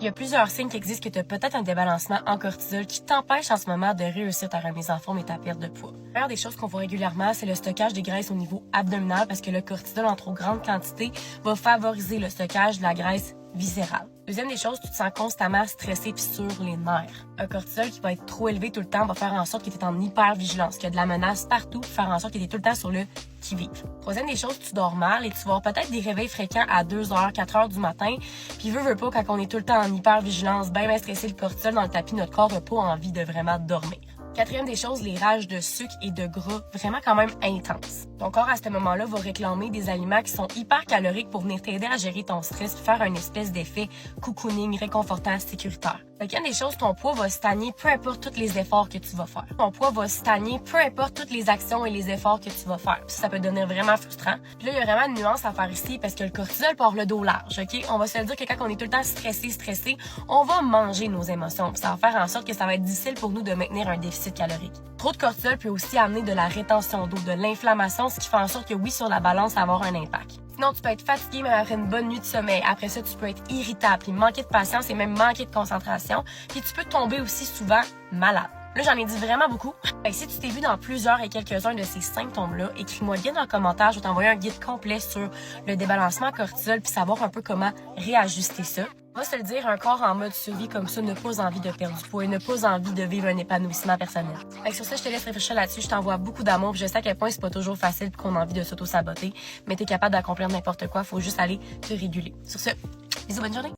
Il y a plusieurs signes qui existent que tu as peut-être un débalancement en cortisol qui t'empêche en ce moment de réussir ta remise en forme et ta perte de poids. La première des choses qu'on voit régulièrement, c'est le stockage des graisses au niveau abdominal parce que le cortisol en trop grande quantité va favoriser le stockage de la graisse viscérale. Deuxième des choses, tu te sens constamment stressé puis sur les nerfs. Un cortisol qui va être trop élevé tout le temps va faire en sorte que tu es en hypervigilance, qu'il y a de la menace partout, faire en sorte que tu es tout le temps sur le qui-vive. Troisième des choses, tu dors mal et tu vas avoir peut-être des réveils fréquents à 2h, 4h du matin. Puis veux pas, quand on est tout le temps en hypervigilance, bien stressé, le cortisol dans le tapis, notre corps n'a pas envie de vraiment dormir. Quatrième des choses, les rages de sucre et de gras, vraiment quand même intenses. Ton corps, à ce moment-là, va réclamer des aliments qui sont hyper caloriques pour venir t'aider à gérer ton stress, faire un espèce d'effet cocooning, réconfortant, sécuritaire. Cinquième des choses, ton poids va stagner peu importe tous les efforts que tu vas faire. Ton poids va stagner peu importe toutes les actions et les efforts que tu vas faire. Puis ça peut devenir vraiment frustrant. Puis là, il y a vraiment une nuance à faire ici parce que le cortisol part le dos large, OK? On va se dire que quand on est tout le temps stressé, on va manger nos émotions. Puis ça va faire en sorte que ça va être difficile pour nous de maintenir un déficit calorique. Trop de cortisol peut aussi amener de la rétention d'eau, de l'inflammation, ce qui fait en sorte que oui, sur la balance, ça va avoir un impact. Sinon, tu peux être fatigué même après une bonne nuit de sommeil. Après ça, tu peux être irritable, puis manquer de patience et même manquer de concentration. Puis tu peux tomber aussi souvent malade. Là, j'en ai dit vraiment beaucoup. Si tu t'es vu dans plusieurs et quelques-uns de ces symptômes-là, écris-moi bien dans le commentaire. Je vais t'envoyer un guide complet sur le débalancement cortisol puis savoir un peu comment réajuster ça. On va se le dire, un corps en mode survie comme ça n'a pas envie de perdre du poids et n'a pas envie de vivre un épanouissement personnel. Sur ça, je te laisse réfléchir là-dessus. Je t'envoie beaucoup d'amour. Puis je sais à quel point c'est pas toujours facile puis qu'on a envie de s'auto-saboter. Mais t'es capable d'accomplir n'importe quoi. Faut juste aller te réguler. Sur ce, bisous, bonne journée.